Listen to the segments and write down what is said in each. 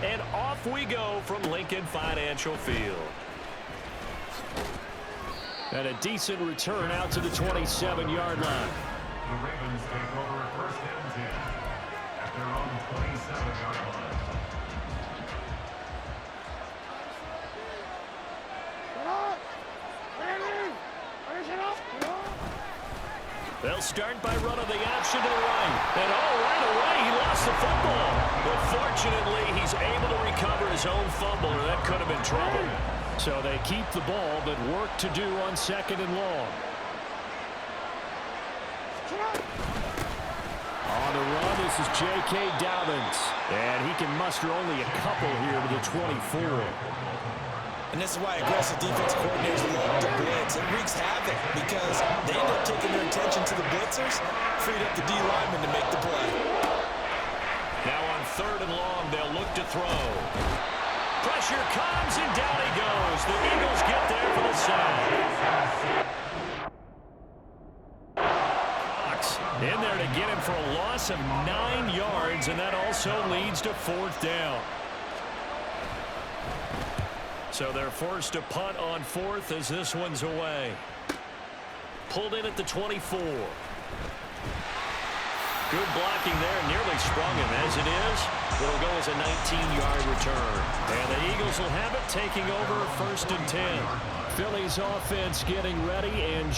And off we go from Lincoln Financial Field. And a decent return out to the 27-yard line. The Ravens take over at first and 10 at their own 27-yard line. They'll start by running the option to the right. And right away, he lost the football. But fortunately, he's able to recover his own fumble, or that could have been trouble. So they keep the ball, but work to do on 2nd and long. On the run, this is J.K. Dobbins. And he can muster only a couple here to the 24. And this is why aggressive defense coordinators love to blitz. It wreaks havoc because they end up taking their attention to the blitzers, freed up the D lineman to make the play. Now on 3rd and long, they'll look to throw. Pressure comes, and down he goes. The Eagles get there for the sack. In there to get him for a loss of 9 yards, and that also leads to 4th down. So they're forced to punt on 4th as this one's away. Pulled in at the 24. Good blocking there, nearly sprung him. As it is, it'll go as a 19-yard return. And the Eagles will have it, taking over 1st and 10. Philly's offense getting ready, and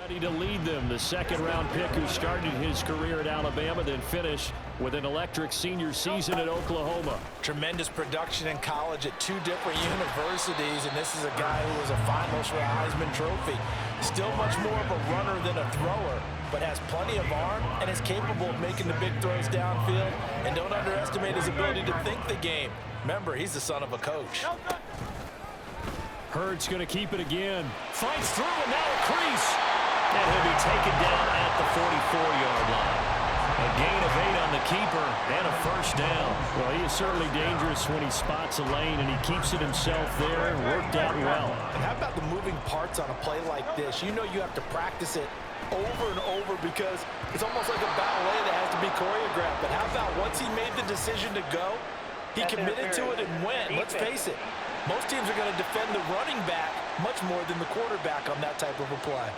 ready to lead them. The 2nd-round pick who started his career at Alabama, then finished with an electric senior season at Oklahoma. Tremendous production in college at 2 different universities, and this is a guy who was a finalist for a Heisman Trophy. Still much more of a runner than a thrower, but has plenty of arm and is capable of making the big throws downfield. And don't underestimate his ability to think the game. Remember, he's the son of a coach. Hurts going to keep it again. Fights through, and now a crease. And he'll be taken down at the 44-yard line. A gain of 8 on the keeper and a 1st down. Well, he is certainly dangerous when he spots a lane, and he keeps it himself there. Worked out well. And how about the moving parts on a play like this? You know you have to practice it over and over because it's almost like a ballet that has to be choreographed. But how about once he made the decision to go, he committed to it and went. Let's face it, most teams are going to defend the running back much more than the quarterback on that type of a play.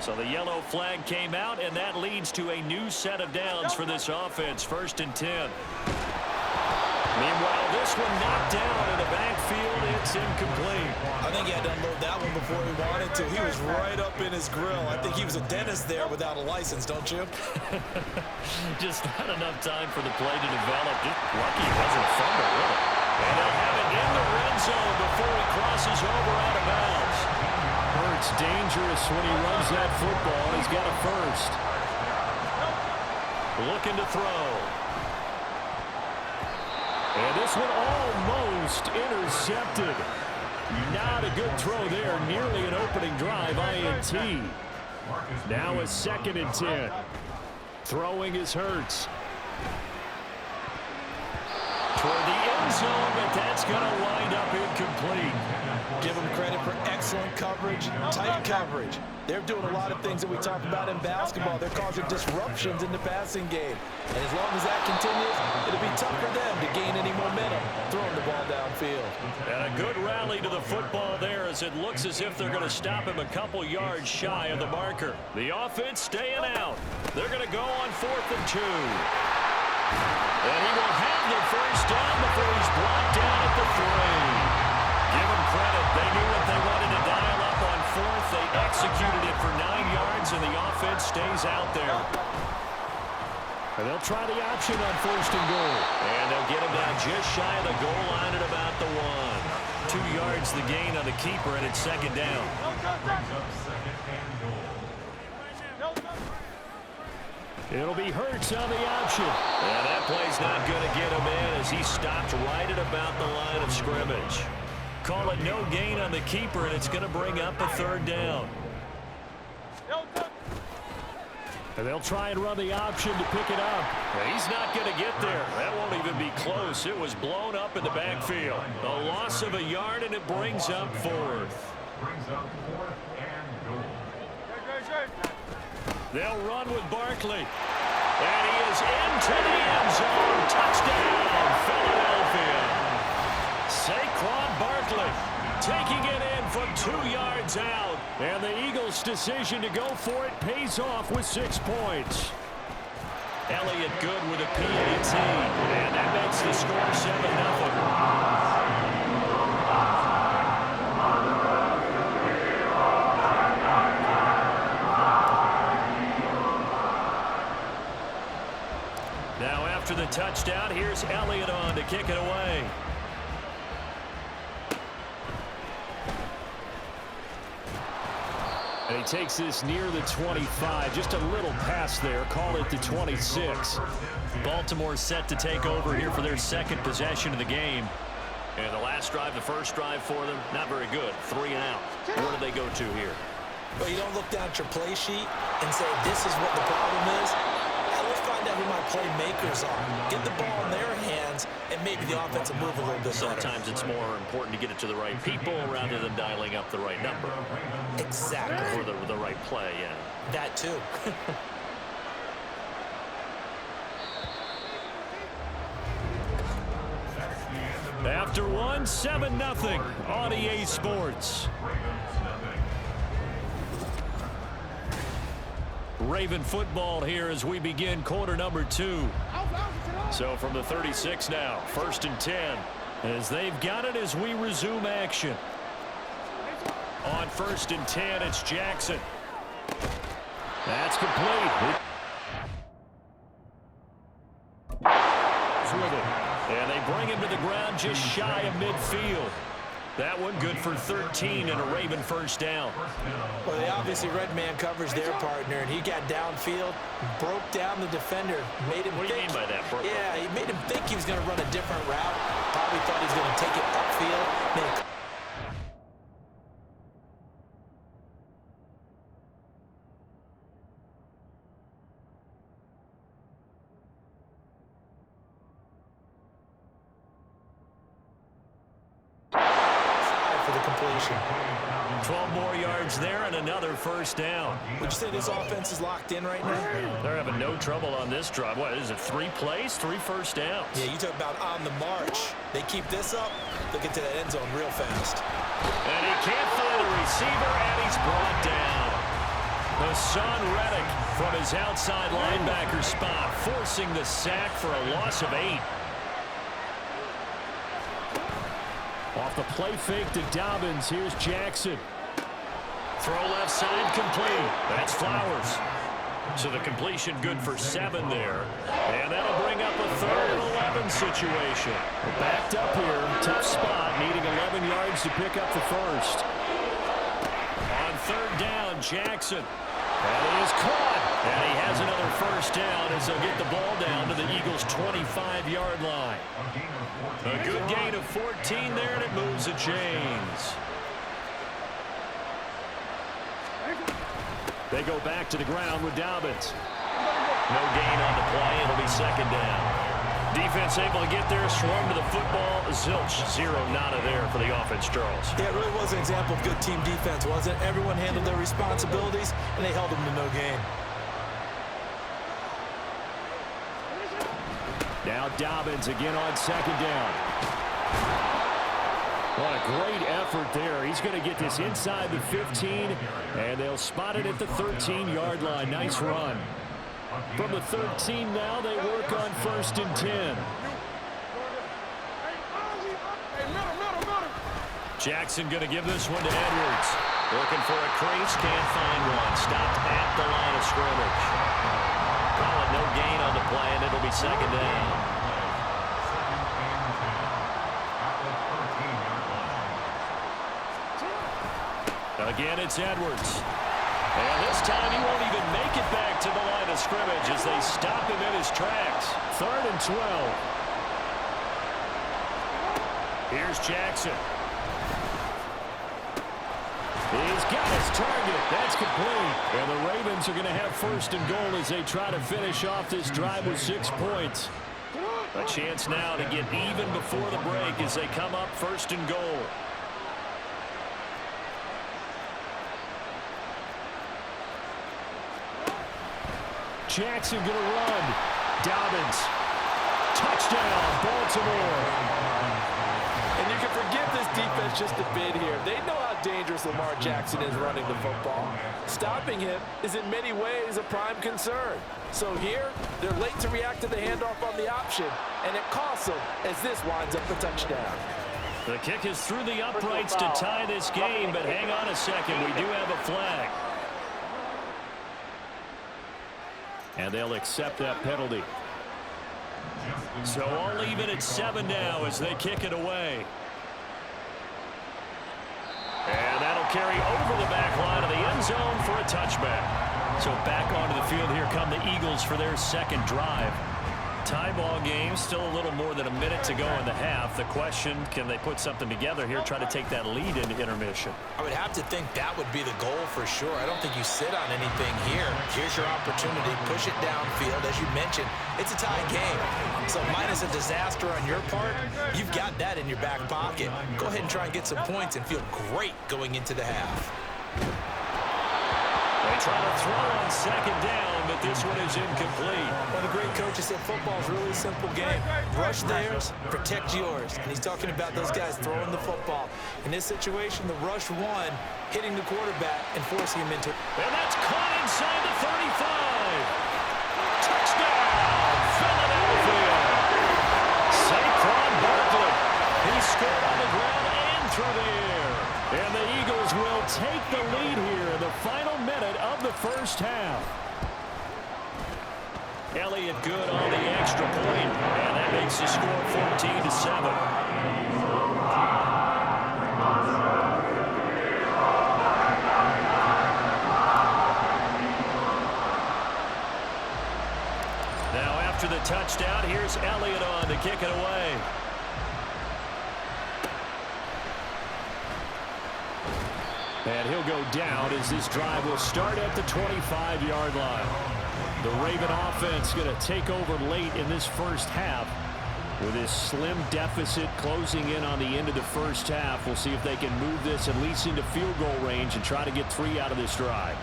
So the yellow flag came out, and that leads to a new set of downs for this offense. 1st and 10. Meanwhile, this one knocked down in the backfield. It's incomplete. I think he had to unload that one before he wanted to. He was right up in his grill. I think he was a dentist there without a license, don't you? Just not enough time for the play to develop. Just lucky it wasn't a fumble, really. And they'll have it in the red zone before he crosses over out of bounds. Hurts dangerous when he runs that football. He's got a 1st. Looking to throw. And this one almost intercepted. Not a good throw there. Nearly an opening drive. INT. Now a 2nd and 10. Throwing is Hurts. Toward the end zone, but that's going to wind up incomplete. Give them credit for excellent coverage, tight coverage. They're doing a lot of things that we talk about in basketball. They're causing disruptions in the passing game. And as long as that continues, it'll be tough for them to gain any momentum throwing the ball downfield. And a good rally to the football there as it looks as if they're going to stop him a couple yards shy of the marker. The offense staying out. They're going to go on 4th and 2. And he will have the 1st down before he's blocked down at the 3. Give them credit. They knew what they wanted to dial up on 4th. They executed it for 9 yards, and the offense stays out there. And they'll try the option on 1st and goal. And they'll get him down just shy of the goal line at about the 1. 2 yards the gain on the keeper, and it's 2nd down. It'll be Hurts on the option. And that play's not going to get him in as he stopped right at about the line of scrimmage. Call it no gain on the keeper, and it's going to bring up a 3rd down. And they'll try and run the option to pick it up. He's not going to get there. That won't even be close. It was blown up in the backfield. A loss of a yard, and it brings up fourth. They'll run with Barkley. And he is into the end zone. Touchdown, Philadelphia. Saquon Barkley taking it in from 2 yards out. And the Eagles' decision to go for it pays off with 6 points. Elliott good with a PAT. And that makes the score 7-0. Now after the touchdown, here's Elliott on to kick it away. And he takes this near the 25. Just a little pass there. Call it the 26. Baltimore set to take over here for their second possession of the game. And the last drive, the first drive for them, not very good. 3 and out. Where do they go to here? Well, you don't look down at your play sheet and say, this is what the problem is. Let's find out who my playmakers are. Get the ball in their hands, and maybe the offense will move a little bit better. Sometimes it's more important to get it to the right people rather than dialing up the right number. Exactly. Or the right play, yeah. That too. After one, 7-0 on EA Sports. Raven football here as we begin quarter number 2. So from the 36 now, 1st and 10, as they've got it as we resume action. On 1st and 10, it's Jackson. That's complete. With it. And they bring him to the ground just shy of midfield. That one good for 13 and a Raven first down. Well, they obviously red man coverage their partner, and he got downfield, broke down the defender, made him What do you mean by that, Brooke? Yeah, he made him think he was going to run a different route. Probably thought he was going to take it upfield. For the completion. 12 more yards there and another first down. Would you say this offense is locked in right now? They're having no trouble on this drive. What is it, 3 plays, 3 first downs? Yeah, you talk about on the march. They keep this up, they'll get to that end zone real fast. And he can't find the receiver, and he's brought down. Hassan Reddick from his outside linebacker spot, forcing the sack for a loss of 8. Off the play fake to Dobbins. Here's Jackson. Throw left side complete. That's Flowers. So the completion good for 7 there. And that'll bring up a 3rd and 11 situation. We're backed up here. Tough spot. Needing 11 yards to pick up the first. On 3rd down, Jackson. And he is caught. And he has another first down as they'll get the ball down to the Eagles' 25-yard line. A good gain of 14 there, and it moves the chains. They go back to the ground with Dobbins. No gain on the play. It'll be 2nd down. Defense able to get there, swarm to the football. Zilch, 0 nada there for the offense, Charles. Yeah, it really was an example of good team defense, wasn't it? Everyone handled their responsibilities, and they held them to no gain. Now Dobbins again on 2nd down. What a great effort there. He's going to get this inside the 15, and they'll spot it at the 13-yard line. Nice run. From the 13 now, they work on 1st and 10. Jackson going to give this one to Edwards. Looking for a crease, can't find one. Stopped at the line of scrimmage. Call it no gain on the play, and it'll be 2nd down. Again, it's Edwards. And this time he won't even make it back to the line of scrimmage as they stop him in his tracks. 3rd and 12. Here's Jackson. He's got his target. That's complete. And the Ravens are going to have first and goal as they try to finish off this drive with 6 points. A chance now to get even before the break as they come up first and goal. Jackson going to run. Dobbins. Touchdown, Baltimore. And you can forgive this defense just a bit here. They know how dangerous Lamar Jackson is running the football. Stopping him is in many ways a prime concern. So here, they're late to react to the handoff on the option, and it costs them as this winds up a touchdown. The kick is through the uprights to tie this game, but hang on a second. We do have a flag. And they'll accept that penalty. So all even at 7 now as they kick it away. And that'll carry over the back line of the end zone for a touchback. So back onto the field here come the Eagles for their second drive. Tie ball game, still a little more than a minute to go in the half. The question, can they put something together here, try to take that lead into intermission? I would have to think that would be the goal for sure. I don't think you sit on anything here. Here's your opportunity. Push it downfield. As you mentioned, it's a tie game. So minus a disaster on your part, you've got that in your back pocket. Go ahead and try and get some points and feel great going into the half. They try to throw on second down, but this one is incomplete. One of the great coaches said football's really a simple game. Rush theirs, protect yours. And he's talking about those guys throwing the football. In this situation, the rush one, hitting the quarterback and forcing him into... And that's caught inside the 35. Touchdown, Philadelphia. Saquon Barkley. He scored on the ground and through the air. And the Eagles will take the lead here in the final minute of the first half. Elliott good on the extra point, and that makes the score 14-7. Now after the touchdown, here's Elliott on to kick it away. And he'll go down as this drive will start at the 25-yard line. The Raven offense going to take over late in this first half with this slim deficit closing in on the end of the first half. We'll see if they can move this at least into field goal range and try to get 3 out of this drive.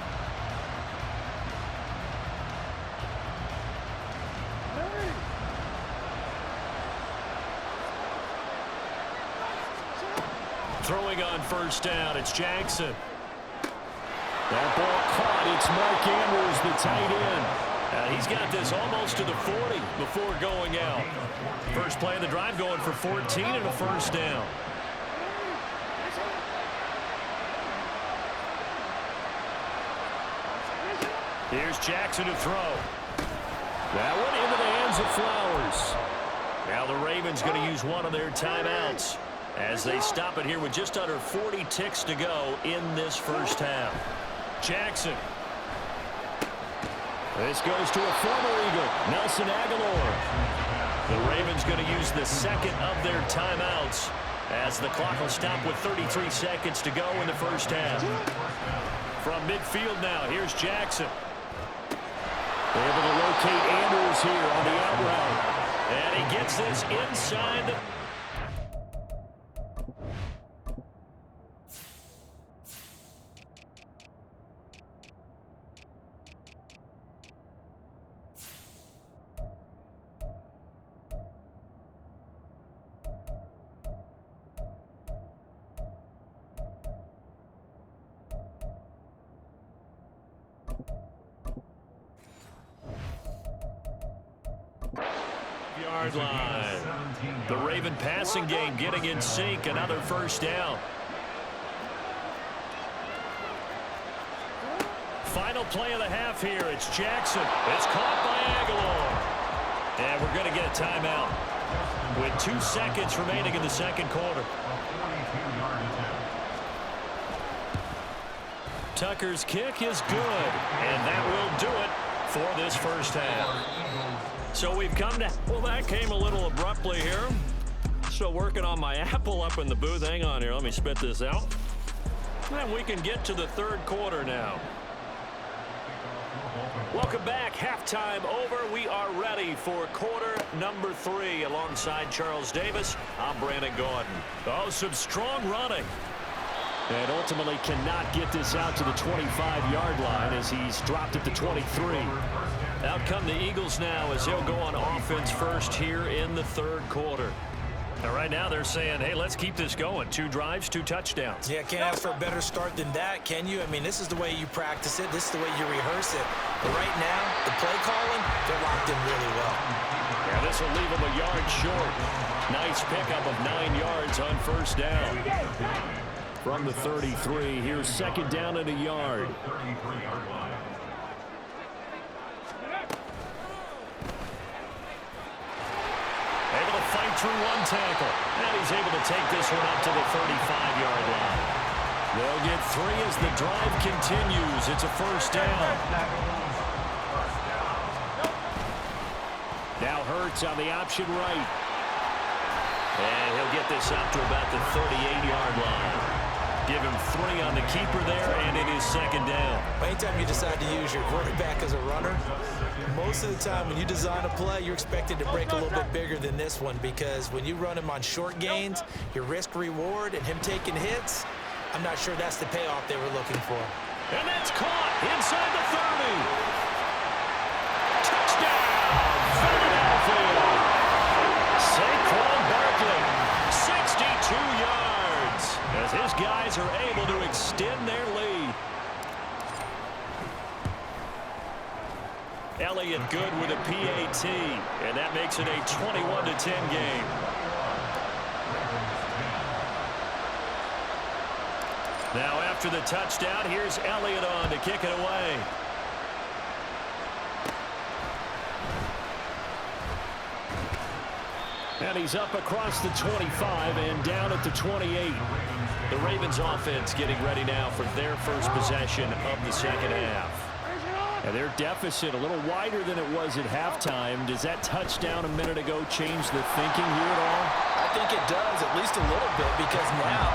Throwing on first down, it's Jackson. That ball caught. It's Mark Andrews, the tight end. He's got this almost to the 40 before going out. First play of the drive going for 14 and a first down. Here's Jackson to throw. That one into the hands of Flowers. Now the Ravens going to use one of their timeouts as they stop it here with just under 40 ticks to go in this first half. Jackson. This goes to a former Eagle, Nelson Aguilar. The Ravens going to use the second of their timeouts as the clock will stop with 33 seconds to go in the first half. From midfield now, here's Jackson. They're able to locate Andrews here on the out route. And he gets this inside the... yard line. The Raven passing game getting in sync. Another first down. Final play of the half here. It's Jackson. It's caught by Aguilar. And we're going to get a timeout with 2 seconds remaining in the second quarter. Tucker's kick is good. And that will do it for this first half. So we've come to... Well, that came a little abruptly here. Still working on my apple up in the booth. Hang on here. Let me spit this out. And we can get to the third quarter now. Welcome back. Halftime over. We are ready for quarter number 3. Alongside Charles Davis, I'm Brandon Gordon. Oh, some strong running. And ultimately cannot get this out to the 25-yard line as he's dropped at the 23. Out come the Eagles now as they'll go on offense first here in the third quarter. And right now they're saying, hey, let's keep this going. 2 drives, 2 touchdowns. Yeah, can't ask for a better start than that, can you? I mean, this is the way you practice it. This is the way you rehearse it. But right now, the play calling, they're locked in really well. Yeah, this will leave them a yard short. Nice pickup of 9 yards on first down. From the 33, here's second down and a yard. Able to fight through 1 tackle. And he's able to take this one up to the 35-yard line. They'll get 3 as the drive continues. It's a first down. Now Hurts on the option right. And he'll get this up to about the 38-yard line. Give him 3 on the keeper there, and it is second down. Anytime you decide to use your quarterback as a runner, most of the time when you design a play, you're expected to break a little bit bigger than this one, because when you run him on short gains, your risk-reward and him taking hits, I'm not sure that's the payoff they were looking for. And that's caught inside the 30. Touchdown, Philadelphia. Saquon Barkley, 62 yards, as his guys are able to extend their lead. Elliott good with a PAT, and that makes it a 21-10 game. Now after the touchdown, here's Elliott on to kick it away. And he's up across the 25 and down at the 28. The Ravens offense getting ready now for their first possession of the second half. And their deficit a little wider than it was at halftime. Does that touchdown a minute ago change the thinking here at all? I think it does, at least a little bit, because now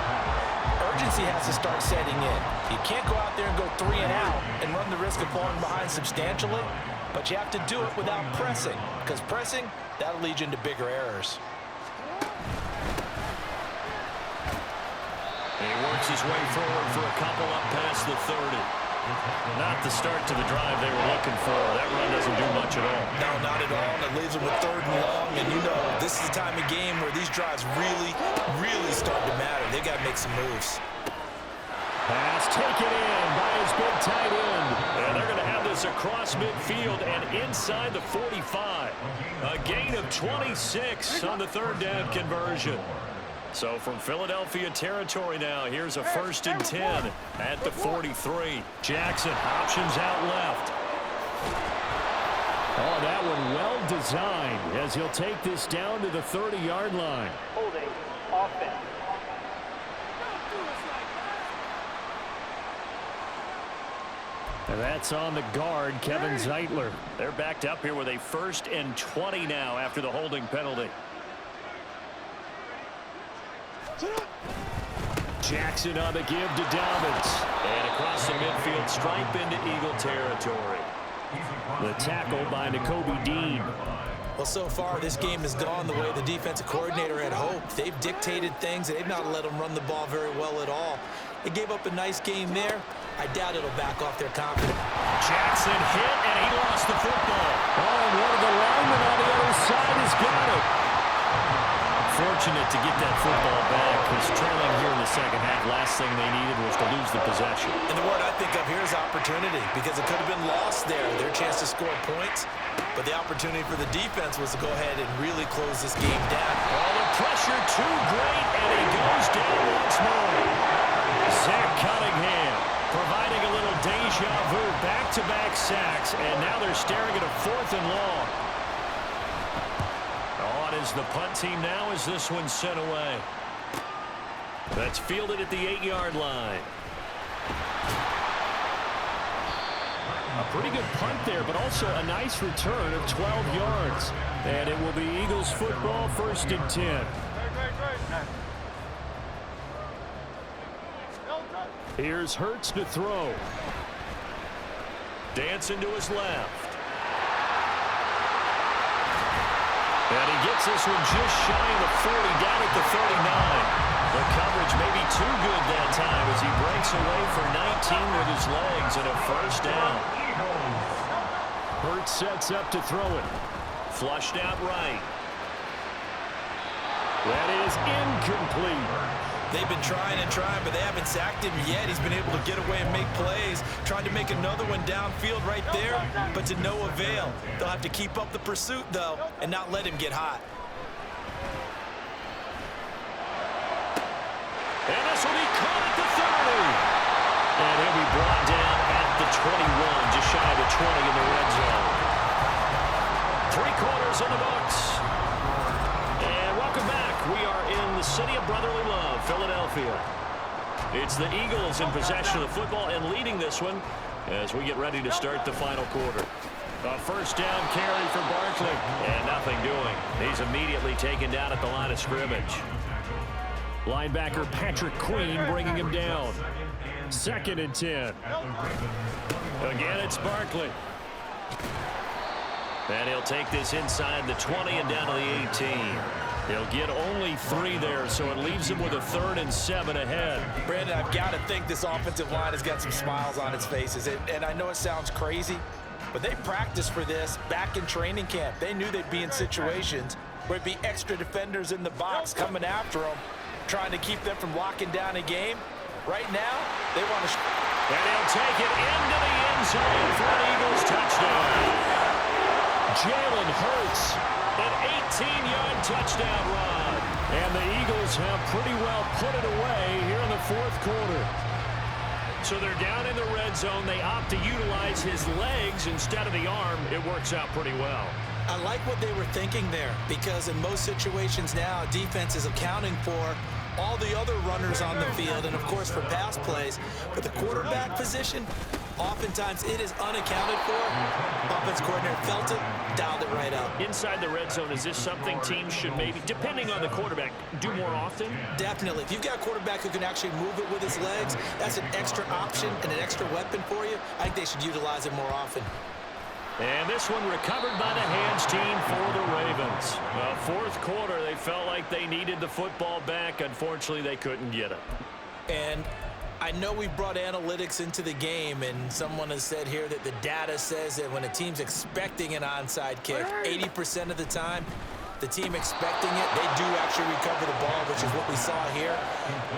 urgency has to start setting in. You can't go out there and go 3 and out and run the risk of falling behind substantially, but you have to do it without pressing, because pressing, that'll lead you into bigger errors. He works his way forward for a couple up past the 30. Not the start to the drive they were looking for. That run doesn't do much at all. No, not at all. It leaves them with 3rd and long, and you know this is the time of game where these drives really start to matter. They got to make some moves. Pass taken in by his big tight end. And they're going to have this across midfield and inside the 45. A gain of 26 on the 3rd down conversion. So from Philadelphia territory now, here's a 1st and 10 at the 43. Jackson options out left. Oh, that one well designed as he'll take this down to the 30-yard line. Holding offense. And that's on the guard, Kevin Zeitler. They're backed up here with a 1st and 20 now after the holding penalty. Jackson on the give to Dobbins. And across the midfield stripe into Eagle territory. The tackle by Nakobe Dean. Well, so far this game has gone the way the defensive coordinator had hoped. They've dictated things. They've not let them run the ball very well at all. They gave up a nice game there. I doubt it'll back off their confidence. Jackson hit, and he lost the football. Oh, and one of the linemen on the other side has got it. Fortunate to get that football back, because trailing here in the second half, last thing they needed was to lose the possession. And the word I think of here is opportunity, because it could have been lost there, their chance to score points. But the opportunity for the defense was to go ahead and really close this game down. Oh, the pressure too great, and he goes down once more. Zach Cunningham providing a little deja vu, back-to-back sacks, and now they're staring at a 4th and long. On is the punt team now as this one's sent away. That's fielded at the 8-yard line. A pretty good punt there, but also a nice return of 12 yards. And it will be Eagles football, 1st and 10. Here's Hurts to throw. Dancing to his left. And he gets this one just shy of the 40, down at the 39. The coverage may be too good that time as he breaks away for 19 with his legs and a first down. Hurts sets up to throw it. Flushed out right. That is incomplete. They've been trying and trying, but they haven't sacked him yet. He's been able to get away and make plays. Tried to make another one downfield right there, but to no avail. They'll have to keep up the pursuit, though, and not let him get hot. And this will be caught at the 30. And he'll be brought down at the 21, just shy of the 20 in the red zone. 3 quarters in the books. And welcome back. We are in the city of brotherly love, Philadelphia. It's the Eagles in possession of the football and leading this one as we get ready to start the final quarter. A first down carry for Barkley, and nothing doing. He's immediately taken down at the line of scrimmage. Linebacker Patrick Queen bringing him down. 2nd and 10. Again, it's Barkley. And he'll take this inside the 20 and down to the 18. He'll get only 3 there, so it leaves him with a 3rd and 7 ahead. Brandon, I've got to think this offensive line has got some smiles on its faces. And I know it sounds crazy, but they practiced for this back in training camp. They knew they'd be in situations where it'd be extra defenders in the box coming after them, trying to keep them from locking down a game. Right now, they want to... And he'll take it into the end zone for an Eagles touchdown. Jalen Hurts, an 18-yard touchdown run. And the Eagles have pretty well put it away here in the 4th quarter. So they're down in the red zone. They opt to utilize his legs instead of the arm. It works out pretty well. I like what they were thinking there, because in most situations now, defense is accounting for all the other runners on the field and, of course, for pass plays. But the quarterback position, oftentimes it is unaccounted for. Offense coordinator felt it, dialed it right up. Inside the red zone, is this something teams should maybe, depending on the quarterback, do more often? Definitely. If you've got a quarterback who can actually move it with his legs, that's an extra option and an extra weapon for you. I think they should utilize it more often. And this one recovered by the hands team for the Ravens. 4th quarter, they felt like they needed the football back. Unfortunately, they couldn't get it. And I know we brought analytics into the game, and someone has said here that the data says that when a team's expecting an onside kick, 80% of the time, the team expecting it, they do actually recover the ball, which is what we saw here.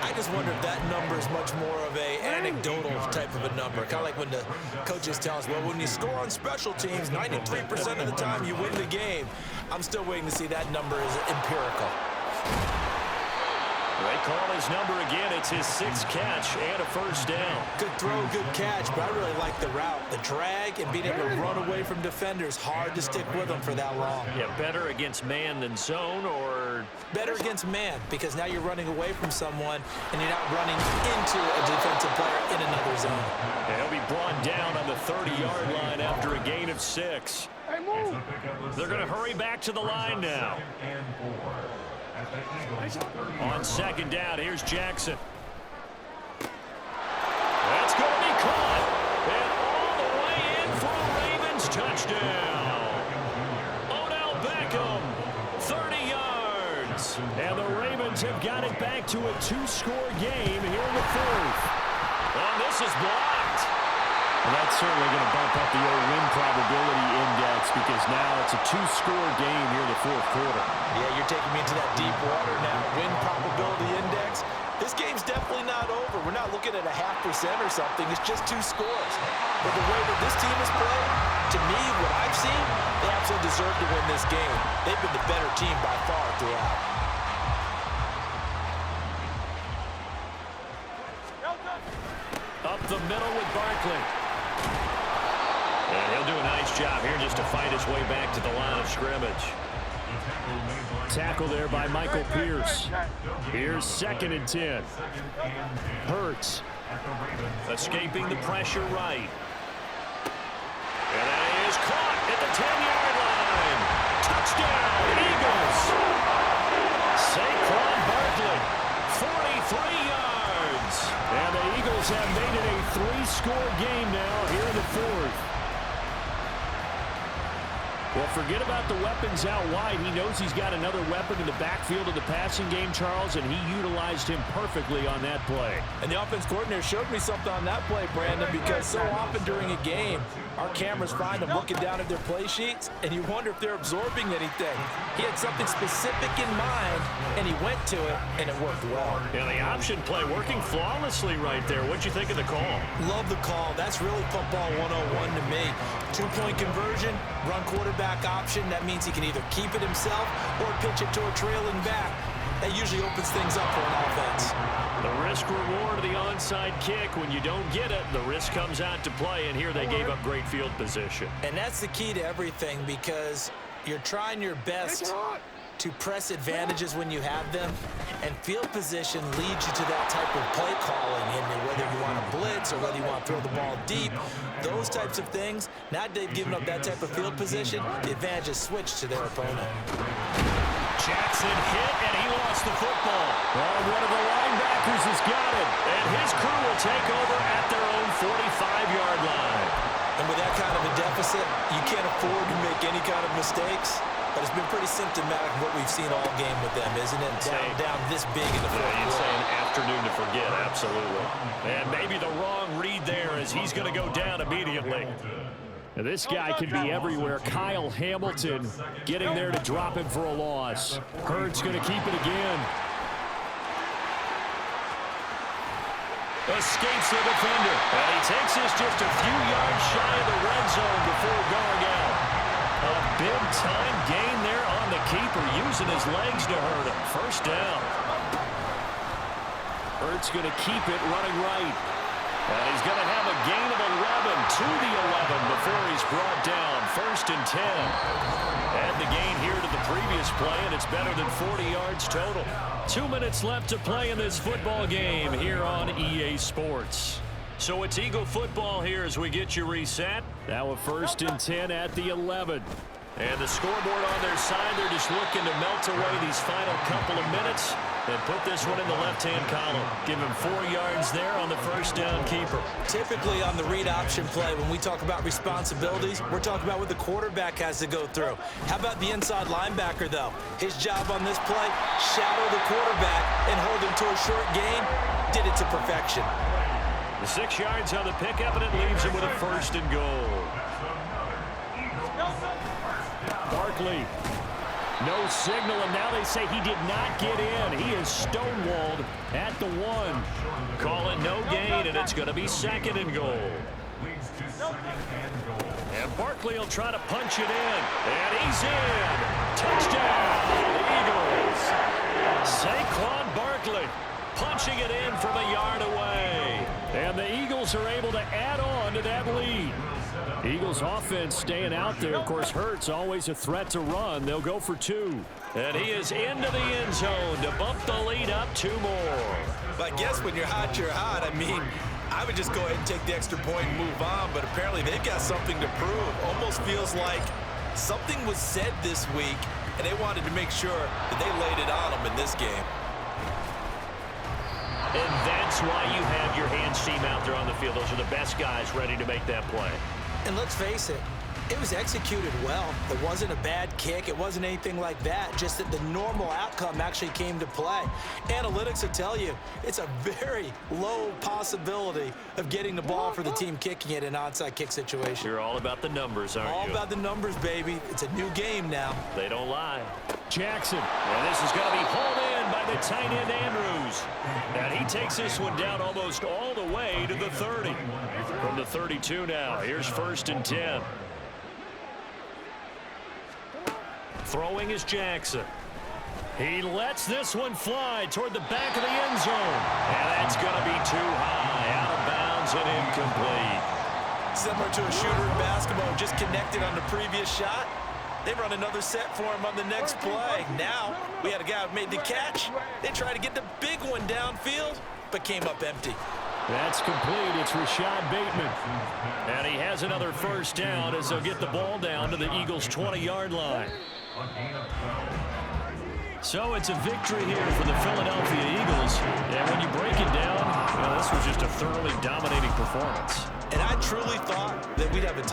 I just wonder if that number is much more of a anecdotal type of a number. Kind of like when the coaches tell us, well, when you score on special teams, 93% of the time you win the game. I'm still waiting to see that number is empirical. They call his number again. It's his 6th catch and a first down. Good throw, good catch, but I really like the route. The drag and being able to run away from defenders. Hard to stick with them for that long. Yeah, better against man than zone, or? Better against man, because now you're running away from someone and you're not running into a defensive player in another zone. And he'll be brought down on the 30-yard line after a gain of 6. They're going to hurry back to the line now. On 2nd down, here's Jackson. That's going to be caught. And all the way in for a Ravens touchdown. Odell Beckham, 30 yards. And the Ravens have got it back to a 2-score game here in the 4th. And this is blocked. Well, that's certainly going to bump up the old win probability index, because now it's a 2-score game here in the 4th quarter. Yeah, you're taking me into that deep water now. Win probability index. This game's definitely not over. We're not looking at a 0.5% or something. It's just 2 scores. But the way that this team has played, to me, what I've seen, they absolutely deserve to win this game. They've been the better team by far throughout. Up the middle with Barkley. And he'll do a nice job here just to fight his way back to the line of scrimmage. Tackle there by Michael Pierce. Here's 2nd and 10. Hurts. Escaping the pressure right. And that is caught at the 10-yard line. Touchdown, Eagles. Saquon Barkley, 43 yards. And the Eagles Eagles have made it a 3-score game now here in the fourth. Well, forget about the weapons out wide. He knows he's got another weapon in the backfield of the passing game, Charles, and he utilized him perfectly on that play. And the offense coordinator showed me something on that play, Brandon, because so often during a game, our cameras find them looking down at their play sheets, and you wonder if they're absorbing anything. He had something specific in mind, and he went to it, and it worked well. Yeah, the option play working flawlessly right there. What'd you think of the call? Love the call. That's really football 101 to me. 2-point conversion, run quarterback option. That means he can either keep it himself or pitch it to a trailing back. That usually opens things up for an offense. The risk-reward of the onside kick. When you don't get it, the risk comes out to play, and here they gave up great field position. And that's the key to everything, because you're trying your best to press advantages when you have them, and field position leads you to that type of play calling, and whether you want to blitz or whether you want to throw the ball deep, those types of things. Now they've given up that type of field position, the advantage is switched to their opponent. Jackson hit, and he lost the football. Well, one of the linebackers has got it. And his crew will take over at their own 45-yard line. And with that kind of a deficit, you can't afford to make any kind of mistakes. But it's been pretty symptomatic of what we've seen all game with them, isn't it? Down this big in the fourth You'd quarter. say an afternoon to forget, absolutely. And maybe the wrong read there, as he's going to go down immediately. Now, this guy can be everywhere. Kyle Hamilton getting there to drop him for a loss. Hurts going to keep it again. Escapes the defender. And he takes this just a few yards shy of the red zone before going out. A big-time gain there on the keeper, using his legs to hurt him. First down. Hurts going to keep it running right. And he's going to have a gain of 11 to the 11 before he's brought down. 1st and 10. Add the gain here to the previous play, and it's better than 40 yards total. 2 minutes left to play in this football game here on EA Sports. So it's Eagle football here as we get you reset. Now a 1st and 10 at the 11. And the scoreboard on their side, they're just looking to melt away these final couple of minutes and put this one in the left-hand column. Give him 4 yards there on the first down keeper. Typically on the read option play, when we talk about responsibilities, we're talking about what the quarterback has to go through. How about the inside linebacker, though? His job on this play, shadow the quarterback and hold him to a short gain. Did it to perfection. The 6 yards on the pickup, and it leaves him with a 1st and goal. Barkley. No signal, and now they say he did not get in. He is stonewalled at the 1. Call it no gain, and it's going to be 2nd and goal. And Barkley will try to punch it in. And he's in. Touchdown, Eagles. Saquon Barkley punching it in from a yard away. And the Eagles are able to add on to that lead. Eagles offense staying out there. Of course, Hurts always a threat to run. They'll go for 2. And he is into the end zone to bump the lead up 2 more. But I guess when you're hot, you're hot. I mean, I would just go ahead and take the extra point and move on, but apparently they've got something to prove. Almost feels like something was said this week, and they wanted to make sure that they laid it on them in this game. And that's why you have your hands team out there on the field. Those are the best guys ready to make that play. And let's face it, it was executed well. It wasn't a bad kick. It wasn't anything like that. Just that the normal outcome actually came to play. Analytics will tell you it's a very low possibility of getting the ball for the team kicking it in an onside kick situation. You're all about the numbers, aren't you? All about the numbers, baby. It's a new game now. They don't lie. Jackson. And this is going to be hauled in by the tight end Andrews. And he takes this one down almost all the way to the 30. From the 32 now, here's 1st and 10. Throwing is Jackson. He lets this one fly toward the back of the end zone. And that's going to be too high, out of bounds and incomplete. Similar to a shooter in basketball, just connected on the previous shot. They run another set for him on the next play. Now, we had a guy who made the catch. They tried to get the big one downfield, but came up empty. That's complete. It's Rashad Bateman. And he has another 1st down as they'll get the ball down to the Eagles' 20-yard line. So it's a victory here for the Philadelphia Eagles. And when you break it down, this was just a thoroughly dominating performance. And I truly thought that we'd have a